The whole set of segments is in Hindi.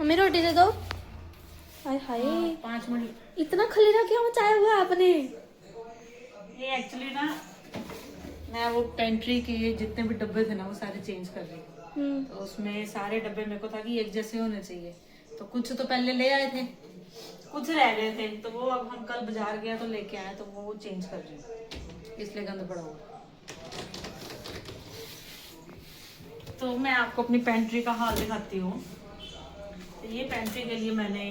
हमें रोटी दे दो। हाय हाय 5 मिनट। इतना खलेरा क्या मचाया हुआ है आपने? ये एक्चुअली ना मैं वो पेंट्री के जितने भी डब्बे थे ना वो सारे चेंज कर रही थी। तो उसमें सारे डब्बे मेरे को था कि एक जैसे होने चाहिए, तो कुछ तो पहले ले आए थे, कुछ रह गए थे, तो वो अब हम कल बाजार गया तो लेके आए, तो वो चेंज कर रही हूँ, इसलिए गंद पड़ा हुआ। तो मैं आपको अपनी पेंट्री का हाल दिखाती हूँ। तो ये पेंट्री के लिए मैंने,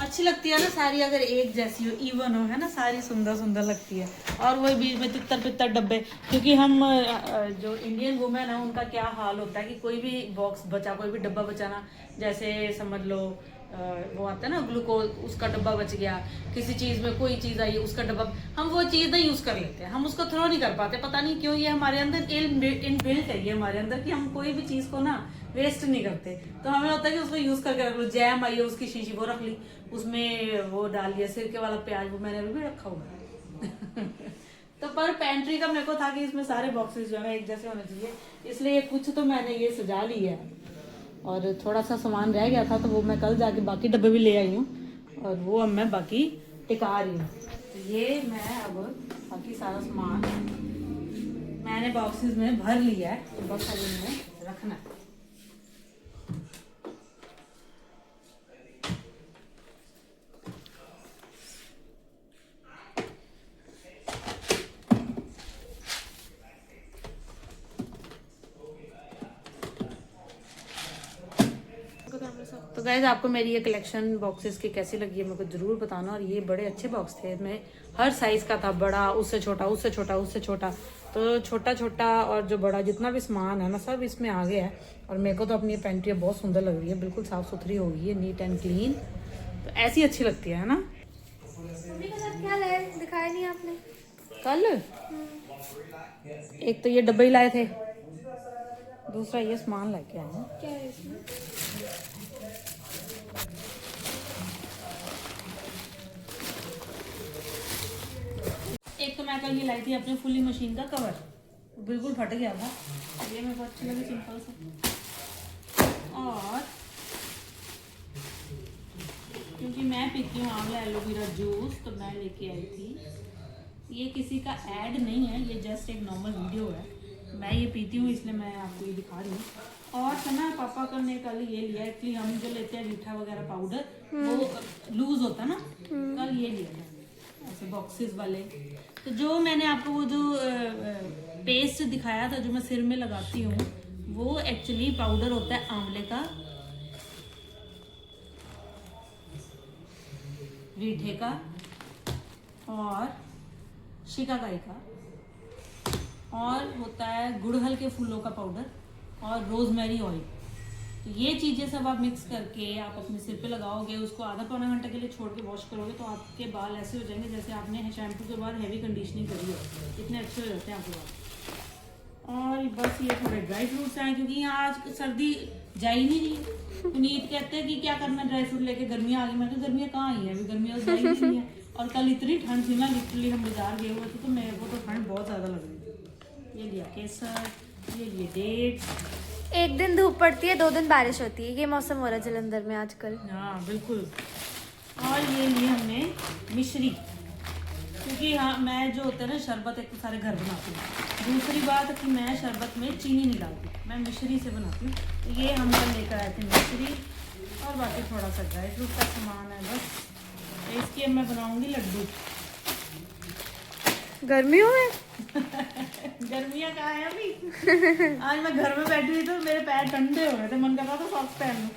अच्छी लगती है ना सारी अगर एक जैसी हो, इवन हो, है ना, सारी सुंदर सुंदर लगती है। और वही बीच में तितर पितर डब्बे, क्योंकि हम जो इंडियन वुमेन है उनका क्या हाल होता है कि कोई भी बॉक्स बचा, कोई भी डब्बा बचाना, जैसे समझ लो वो आता है ना ग्लूकोज, उसका डब्बा बच गया, किसी चीज में कोई चीज आई उसका डब्बा, हम वो चीज ना यूज कर लेते हैं, हम उसको थ्रो नहीं कर पाते, पता नहीं क्यों। ये हमारे अंदर इनबिल्ट है ये हमारे अंदर कि हम कोई भी चीज को ना वेस्ट नहीं करते। तो हमें होता है कि उसको यूज करके रख लो, जैम आई है उसकी शीशी वो रख ली, उसमें वो डाल लिया सिरके वाला प्याज, वो मैंने अभी भी रखा हुआ है। तो पर पेंट्री का मेरे को था कि इसमें सारे बॉक्सेस जो है ना एक जैसे होने चाहिए, इसलिए कुछ तो मैंने ये सजा ली है, और थोड़ा सा सामान रह गया था तो वो मैं कल जाके बाकी डब्बे भी ले आई हूँ, और वो अब मैं बाकी टिका रही हूँ। तो ये मैं अब बाकी सारा सामान मैंने बॉक्सेस में भर लिया है, तो बस अभी में रखना है। तो गाइज आपको मेरी ये कलेक्शन बॉक्सेस की कैसी लगी है मेरे को जरूर बताना। और ये बड़े अच्छे बॉक्स थे, इसमें हर साइज का था, बड़ा, उससे छोटा, उससे छोटा, उससे छोटा, तो छोटा छोटा और जो बड़ा जितना भी सामान है ना सब इसमें आ गया है। और मेरे को तो अपनी पेंट्री बहुत सुंदर लग रही है, बिल्कुल साफ सुथरी हो गई है, नीट एंड क्लीन, तो ऐसी अच्छी लगती है ना। मम्मी का साथ क्या लाए, दिखाया नहीं आपने कल एक तो ये डब्बे ही लाए थे, दूसरा ये सामान लेके आए हैं। क्या है इसमें? एक तो मैं कल ये लाई थी अपने फुली मशीन का कवर, बिल्कुल फट गया था, ये मेरे को अच्छी लगी सिंपल से। और क्योंकि मैं पीती हूँ आंवला एलोवेरा जूस, तो मैं लेके आई थी, ये किसी का ऐड नहीं है, ये जस्ट एक नॉर्मल वीडियो है, मैं ये पीती हूँ इसलिए मैं आपको ये दिखा रही हूँ। और है ना पापा का ने कल ये लिया, एक्चुअली हम जो लेते हैं रीठा वगैरह पाउडर वो लूज होता है ना, कल ये लिया था ऐसे बॉक्सेस वाले। तो जो मैंने आपको वो जो पेस्ट दिखाया था जो मैं सिर में लगाती हूँ, वो एक्चुअली पाउडर होता है आंवले का, रीठे का और शिकाकाई का, और होता है गुड़हल के फूलों का पाउडर और रोजमेरी ऑयल। तो ये चीज़ें सब आप मिक्स करके आप अपने सिर पे लगाओगे, उसको आधा पौना घंटे के लिए छोड़ के वॉश करोगे, तो आपके बाल ऐसे हो जाएंगे जैसे आपने शैम्पू के बाद हैवी कंडीशनिंग करी हो, इतने अच्छे हो जाते हैं आपके बाल। और बस ये थोड़े ड्राई फ्रूट्स हैं, क्योंकि यहाँ आज सर्दी जा ही नहीं रही। पुनीत कहते हैं कि क्या करना ड्राई फ्रूट लेके, गर्मियाँ आ गई। मैं तो गर्मियाँ कहाँ आई है, अभी गर्मियाँ जा ही नहीं है। और कल इतनी ठंड थी ना, लिटरली हम बाजार गए हुए थे तो मेरे को तो ठंड बहुत ज़्यादा लग रही थी। ये लिया केसर, ये लिए डेट्स। एक दिन धूप पड़ती है, 2 दिन बारिश होती है, ये मौसम हो रहा है जलंधर में आजकल। हाँ बिल्कुल। और ये लिए हमने मिश्री, क्योंकि हाँ मैं जो होता है ना शरबत एक तो सारे घर बनाती हूँ, दूसरी बात कि मैं शरबत में चीनी नहीं डालती, मैं मिश्री से बनाती हूँ। तो ये हम कल लेकर आए थे मिश्री, और बाकी थोड़ा सा ड्राई फ्रूट का सामान है बस। तो इसकी अब मैं बनाऊँगी लड्डू। गर्मियों में गर्मियाँ कहाँ है अभी। आज मैं घर में बैठी हुई तो मेरे पैर ठंडे हो गए थे, मन कर रहा था सॉक्स पहन लूं।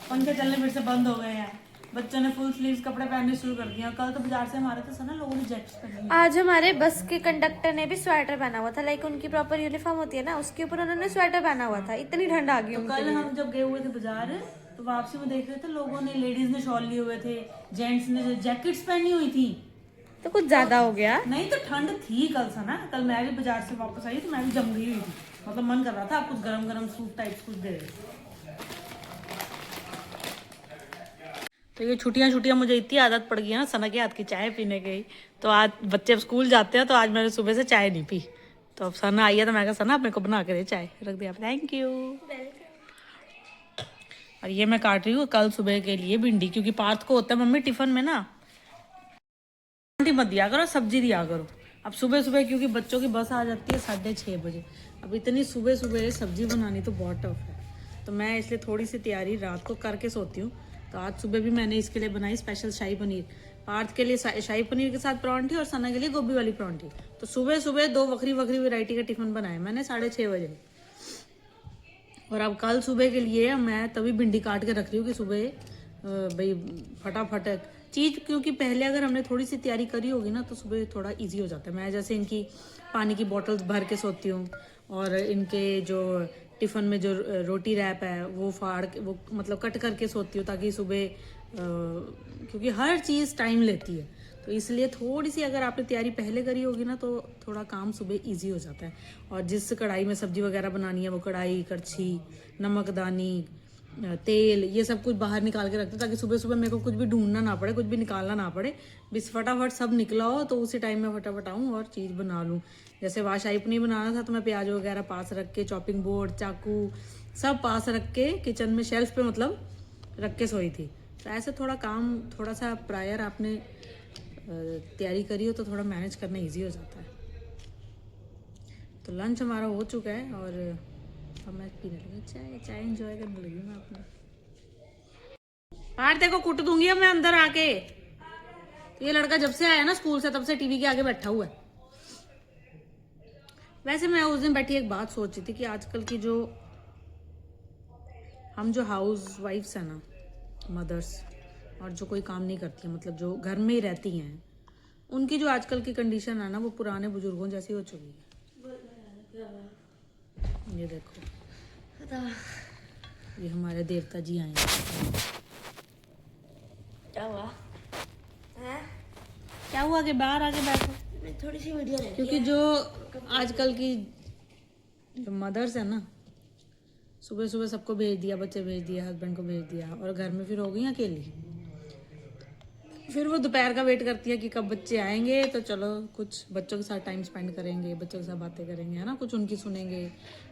पंखे चलने फिर से बंद हो गए हैं, बच्चों ने फुल स्लीव्स कपड़े पहनने शुरू कर दिया। कल तो बाजार से हमारे तो सना लोगों ने जैकेट्स पहनी। आज हमारे बस के कंडक्टर ने भी स्वेटर पहना हुआ था, लाइक उनकी प्रॉपर यूनिफॉर्म होती है ना, उसके ऊपर उन्होंने स्वेटर पहना हुआ था, इतनी ठंड आ गई तो कल हम जब गए हुए थे बाजार तो वापसी में देख रहे थे लोगों ने, लेडीज ने शॉल लिए हुए थे, जेंट्स ने जैकेट्स पहनी हुई थी। तो कुछ ज्यादा हो गया। नहीं तो ठंड थी कल सा ना, कल मैं भी बाजार से वापस आई तो मैं भी जम गई हुई थी, मतलब मन कर रहा था आप कुछ गरम गरम सूप टाइप कुछ दे रहे। तो ये छुट्टियां मुझे इतनी आदत पड़ गई है ना सना के हाथ की चाय पीने की, तो आज बच्चे स्कूल जाते हैं तो आज मैंने सुबह से चाय नहीं पी, तो अब सना आई है तो मैं कहा सना अपने को बना के दे चाय, रख दिया। Thank you. और ये मैं काट रही हूँ कल सुबह के लिए भिंडी, क्योंकि पार्थ को होता है मम्मी टिफिन में ना परांठी मत दिया करो, सब्जी दिया करो। अब सुबह सुबह क्योंकि बच्चों की बस आ जाती है 6:30 बजे, अब इतनी सुबह सुबह सब्जी बनानी तो बहुत टफ है। तो मैं इसलिए थोड़ी सी तैयारी रात को करके सोती हूँ। तो आज सुबह भी मैंने इसके लिए बनाई स्पेशल शाही पनीर, पार्थ के लिए शाही पनीर के साथ परांठी और सना के लिए गोभी वाली परांठी। तो सुबह सुबह 2 वक्री वक्री वैरायटी का टिफिन बनाया मैंने 6:30 बजे। और अब कल सुबह के लिए मैं तभी भिंडी काट के रख रही हूँ कि सुबह भाई फटाफट चीज़, क्योंकि पहले अगर हमने थोड़ी सी तैयारी करी होगी ना तो सुबह थोड़ा इजी हो जाता है। मैं जैसे इनकी पानी की बॉटल्स भर के सोती हूँ, और इनके जो टिफ़िन में जो रोटी रैप है वो फाड़ के वो मतलब कट करके सोती हूँ, ताकि सुबह क्योंकि हर चीज़ टाइम लेती है। तो इसलिए थोड़ी सी अगर आपने तैयारी पहले करी होगी ना तो थोड़ा काम सुबह इजी हो जाता है। और जिस कढ़ाई में सब्जी वगैरह बनानी है वो कढ़ाई, कड़छी, नमकदानी, तेल, ये सब कुछ बाहर निकाल के रखते हैं, ताकि सुबह सुबह मेरे को कुछ भी ढूंढना ना पड़े, कुछ भी निकालना ना पड़े, बस फटाफट सब निकला हो तो उसी टाइम में फटाफट आऊँ और चीज़ बना लूँ। जैसे वहाँ शाही पनीर बनाना था तो मैं प्याज वगैरह पास रख के, चॉपिंग बोर्ड, चाकू सब पास रख के किचन में शेल्फ पे मतलब रख के सोई थी। तो ऐसे थोड़ा काम थोड़ा सा प्रायर आपने तैयारी करी हो तो थोड़ा मैनेज करना इजी हो जाता है। तो लंच हमारा हो चुका है और अब मैं पीने लगी चाय, चाय एंजॉय करने लगी मैं अपना। पार देखो कुट दूंगी अब मैं अंदर आके। तो ये लड़का जब से आया ना स्कूल से तब से टीवी के आगे बैठा हुआ है। वैसे मैं उस दिन बैठी एक बात सोच रही थी कि आजकल की जो हम जो हाउस वाइफ्स हैं ना, मदर्स, और जो कोई काम नहीं करती हैं, मतलब जो घर में ही रहती हैं, उनकी जो आजकल की कंडीशन है ना वो पुराने बुजुर्गों जैसी हो चुकी है। ये देखो, ये हमारे देवता जी आए हैं। क्या हुआ है? क्या हुआ कि बाहर आके बैठो? मैं थोड़ी सी वीडियो ले, क्योंकि जो आजकल की जो मदर्स है ना, सुबह सुबह सबको भेज दिया, बच्चे भेज दिया, हस्बैंड को भेज दिया, और घर में फिर हो गई अकेली। फिर वो दोपहर का वेट करती है कि कब बच्चे आएंगे तो चलो कुछ बच्चों के साथ टाइम स्पेंड करेंगे, बच्चों के साथ बातें करेंगे, है ना, कुछ उनकी सुनेंगे,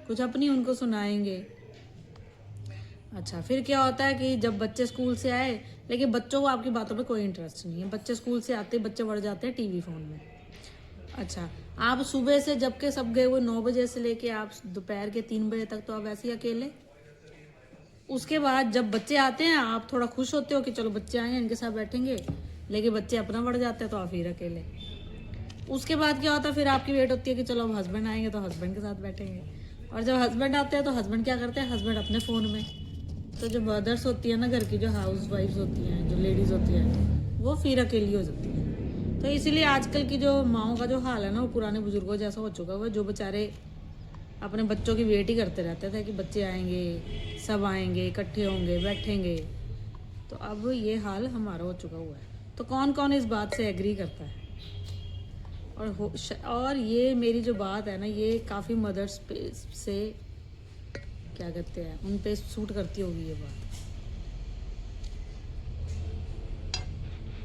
कुछ अपनी उनको सुनाएंगे। अच्छा, फिर क्या होता है कि जब बच्चे स्कूल से आए, लेकिन बच्चों को आपकी बातों पे कोई इंटरेस्ट नहीं है। बच्चे स्कूल से आते बच्चे बढ़ जाते हैं टीवी फोन में। अच्छा, आप सुबह से जब के सब गए वो 9 बजे से लेके आप दोपहर के 3 बजे तक तो आप ऐसे ही अकेले। उसके बाद जब बच्चे आते हैं आप थोड़ा खुश होते हो कि चलो बच्चे आए हैं इनके साथ बैठेंगे, लेकिन बच्चे अपना बढ़ जाते हैं तो आप फिर अकेले। उसके बाद क्या होता है, फिर आपकी वेट होती है कि चलो अब हस्बैंड आएंगे तो हस्बैंड के साथ बैठेंगे, और जब हस्बैंड आते हैं तो हस्बैंड क्या करते हैं, हस्बैंड अपने फ़ोन में। तो जो मदर्स होती है ना घर की, जो हाउस वाइफ्स होती हैं, जो लेडीज़ होती हैं, वो फिर अकेली हो जाती है। तो इसीलिए आजकल की जो माओं का जो हाल है ना वो पुराने बुजुर्गों जैसा हो चुका है, जो बेचारे अपने बच्चों की वेट ही करते रहते थे कि बच्चे आएंगे, सब आएंगे, इकट्ठे होंगे, बैठेंगे। तो अब ये हाल हमारा हो चुका हुआ है। तो कौन कौन इस बात से एग्री करता है? और ये मेरी जो बात है ना, ये काफ़ी मदर्स पे से क्या कहते हैं, उन पे सूट करती होगी ये बात।